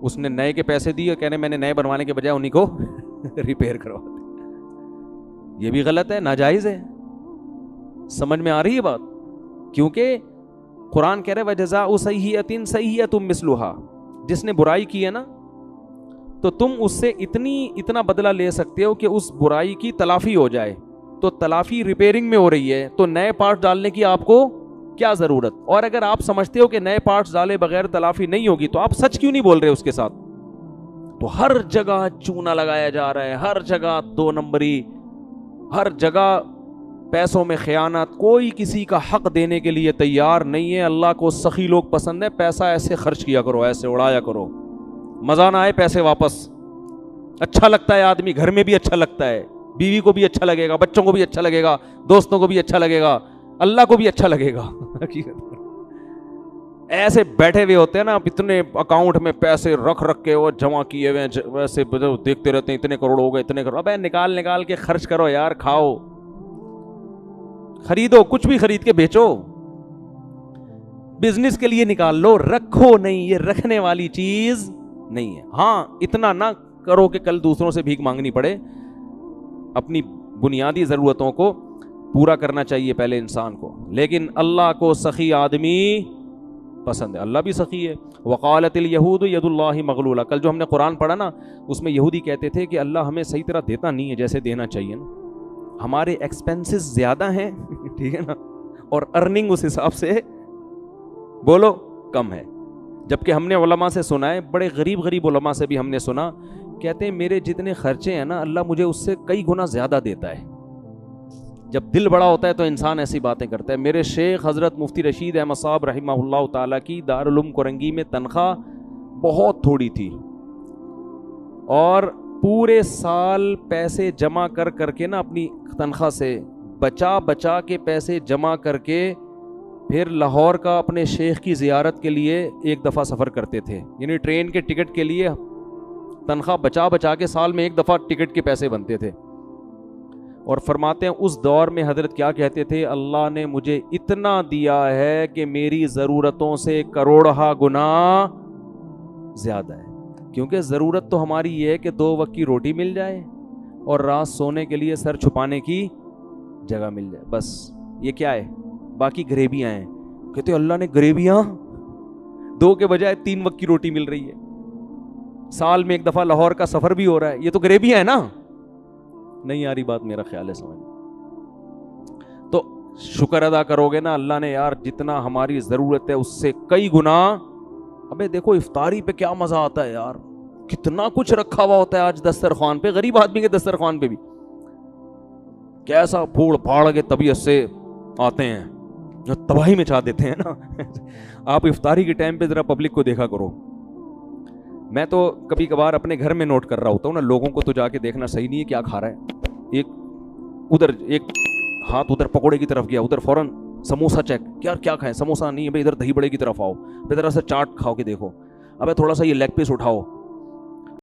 اس نے نئے کے پیسے دیے, کہہ رہے میں نے نئے بنوانے کے بجائے انہی کو ریپیئر کروا دے. یہ بھی غلط ہے, ناجائز ہے. سمجھ میں آ رہی ہے بات؟ کیونکہ قرآن کہہ رہے وَجَزَاءُ سَیِّئَةٍ سَیِّئَةٌ مِثْلُهَا, جس نے برائی کی ہے نا تو تم اس سے اتنا بدلہ لے سکتے ہو کہ اس برائی کی تلافی ہو جائے. تو تلافی ریپیئرنگ میں ہو رہی ہے تو نئے پارٹ ڈالنے کی آپ کو کیا ضرورت؟ اور اگر آپ سمجھتے ہو کہ نئے پارٹس ڈالے بغیر تلافی نہیں ہوگی تو آپ سچ کیوں نہیں بول رہے اس کے ساتھ؟ تو ہر جگہ چونا لگایا جا رہا ہے, ہر جگہ 2 نمبری, ہر جگہ پیسوں میں خیانت, کوئی کسی کا حق دینے کے لیے تیار نہیں ہے. اللہ کو سخی لوگ پسند ہے, پیسہ ایسے خرچ کیا کرو, ایسے اڑایا کرو, مزہ نہ آئے پیسے واپس. اچھا لگتا ہے آدمی, گھر میں بھی اچھا لگتا ہے, بیوی کو بھی اچھا لگے گا, بچوں کو بھی اچھا لگے گا, دوستوں کو بھی اچھا لگے گا, اللہ کو بھی اچھا لگے گا. ایسے بیٹھے ہوئے ہوتے ہیں نا, اتنے اکاؤنٹ میں پیسے رکھ کے وہ جمع کیے ہوئے ہیں, ویسے دیکھتے رہتے ہیں اتنے کروڑ ہو گئے, اتنے کروڑ. ابے نکال کے خرچ کرو یار, کھاؤ, خریدو, کچھ بھی خرید کے بیچو. بزنس کے لیے نکال لو, رکھو نہیں, یہ رکھنے والی چیز نہیں ہے. ہاں اتنا نہ کرو کہ کل دوسروں سے بھیک مانگنی پڑے, اپنی بنیادی ضرورتوں کو پورا کرنا چاہیے پہلے انسان کو. لیکن اللہ کو سخی آدمی پسند ہے, اللہ بھی سخی ہے. وقالت الیہود ید اللہ مغلولہ, کل جو ہم نے قرآن پڑھا نا اس میں یہودی کہتے تھے کہ اللہ ہمیں صحیح طرح دیتا نہیں ہے جیسے دینا چاہیے نا, ہمارے ایکسپینسز زیادہ ہیں ٹھیک ہے نا, اور ارننگ اس حساب سے بولو کم ہے. جبکہ ہم نے علماء سے سنا ہے, بڑے غریب غریب علماء سے بھی ہم نے سنا, کہتے ہیں میرے جتنے خرچے ہیں نا اللہ مجھے اس سے کئی گنا زیادہ دیتا ہے. جب دل بڑا ہوتا ہے تو انسان ایسی باتیں کرتا ہے. میرے شیخ حضرت مفتی رشید احمد صاحب رحمہ اللہ تعالیٰ کی دارالعلوم کرنگی میں تنخواہ بہت تھوڑی تھی, اور پورے سال پیسے جمع کر کر کے نا اپنی تنخواہ سے بچا بچا کے پیسے جمع کر کے پھر لاہور کا اپنے شیخ کی زیارت کے لیے ایک دفعہ سفر کرتے تھے. یعنی ٹرین کے ٹکٹ کے لیے تنخواہ بچا بچا کے سال میں ایک دفعہ ٹکٹ کے پیسے بنتے تھے. اور فرماتے ہیں اس دور میں حضرت کیا کہتے تھے, اللہ نے مجھے اتنا دیا ہے کہ میری ضرورتوں سے کروڑہ گنا زیادہ ہے. کیونکہ ضرورت تو ہماری یہ ہے کہ 2 وقت کی روٹی مل جائے اور رات سونے کے لیے سر چھپانے کی جگہ مل جائے, بس یہ کیا ہے. باقی غریبیاں ہیں. کہتے اللہ نے غریبیاں 2 کے بجائے 3 وقت کی روٹی مل رہی ہے, سال میں ایک دفعہ لاہور کا سفر بھی ہو رہا ہے, یہ تو غریبیاں ہیں نا. نہیں آ رہی بات, میرا خیال ہے سمجھ. تو شکر ادا کرو گے نا, اللہ نے یار جتنا ہماری ضرورت ہے اس سے کئی گنا. ابے دیکھو افطاری پہ کیا مزہ آتا ہے یار, کتنا کچھ رکھا ہوا ہوتا ہے آج دسترخوان پہ, غریب آدمی کے دسترخوان پہ بھی کیسا پھوڑ پھاڑ کے طبیعت سے آتے ہیں جو تباہی مچا دیتے ہیں نا. آپ افطاری کے ٹائم پہ ذرا پبلک کو دیکھا کرو. میں تو کبھی کبھار اپنے گھر میں نوٹ کر رہا ہوتا ہوں نا, لوگوں کو تو جا کے دیکھنا صحیح نہیں ہے کیا کھا رہا ہے. ایک ادھر ایک ہاتھ ادھر پکوڑے کی طرف گیا, ادھر فوراً سموسہ چیک, کیا کھائیں, سموسہ نہیں ہے بھائی, ادھر دہی بڑے کی طرف آؤ, ادھر سے چاٹ کھاؤ کے دیکھو, ابے تھوڑا سا یہ لیگ پیس اٹھاؤ,